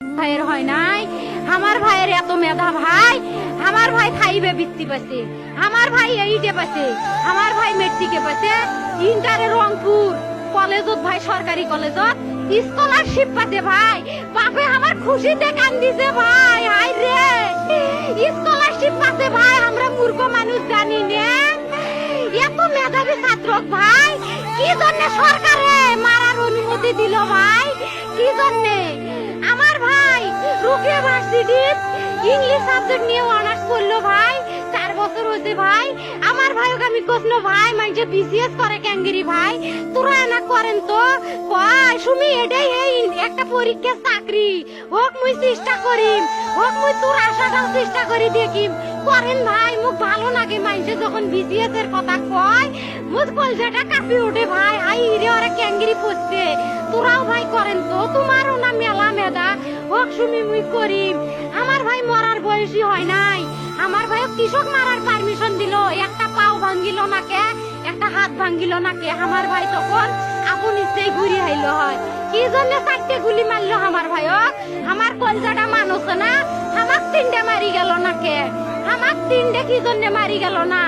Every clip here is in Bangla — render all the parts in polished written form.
ভাইয়ের হয় নাই, আমার ভাইয়ের এত মেধা ভাই, আমার ভাই ফাইভে বৃত্তি পাচ্ছে, আমার ভাই এইটে পাচ্ছে, আমার ভাই মেট্রিকে পাচ্ছে, ইন্টারে রংপুর কলেজত ভাই সরকারি কলেজত স্কলারশিপ পাচ্ছে ভাই, বাপে আমার খুশিতে কান্দিছে ভাই, হাই রে স্কলারশিপ পাচ্ছে ভাই, আমরা মূর্খ মানুষ জানি না এত মেধাবী ছাত্র ভাই, কি জন্য সরকারে মারার অনুমতি দিল ভাই, কি জন্যে? আমার ভাই রুকিয়া ভার্সিটি ইংলিশ সাবজেক্ট নিয়ে অনার্স করলো ভাই, 4 বছর হয়েছে ভাই, আমার ভাইকে আমি কইলো ভাই মানে বিসিএস করে ক্যাঙ্গেরি ভাই, তোরা না করেন তো কয় সুমি এটাই এই একটা পরীক্ষা চাকরি হোক মুই চেষ্টা করিম, হোক মুই তোর আশাটাও চেষ্টা করি দেখিম, করেন ভাই মুখ ভালো লাগে মাইনসে যখন বিসিএস এর কথা কয়, মুখ কলজাটা কাঁপি ওঠে ভাই, হাই রে ওরা ক্যাঙ্গেরি পড়ছে, তোরাও ভাই করেন তো, তোমারও না মেলা মেধা, হোক সুমি মুই করিম। আমার ভাই মরার বয়সী হয় নাই, আমার ভাই কৃষক মারার পারমিশন দিল, একটা পাও ভাঙ্গিল না কে, একটা হাত ভাঙ্গিল না কে, আমার ভাই তখন আপন ইচ্ছেই ঘুরি আইল হয়, কি জন্য 4টে গুলি মারলো আমার ভাইক, আমার কলজাটা মানুষ না, আমার 3টে মারি গেল না কে, আমার 3টে কি জন্য মারি গেল না,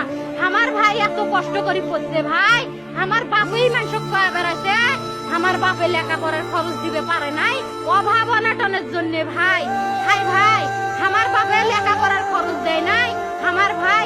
আমার ভাই এত কষ্ট করে পড়ছে ভাই, আমার বাপই মানুষ কয়ে বেড়াইছে, আমার বাপে লেখাপড়ার খরচ দিবে পারে নাই অভাব অনাটনের জন্য ভাই, ভাই ভাই আমার বাপে লেখাপড়ার খরচ দেয় নাই, আমার ভাই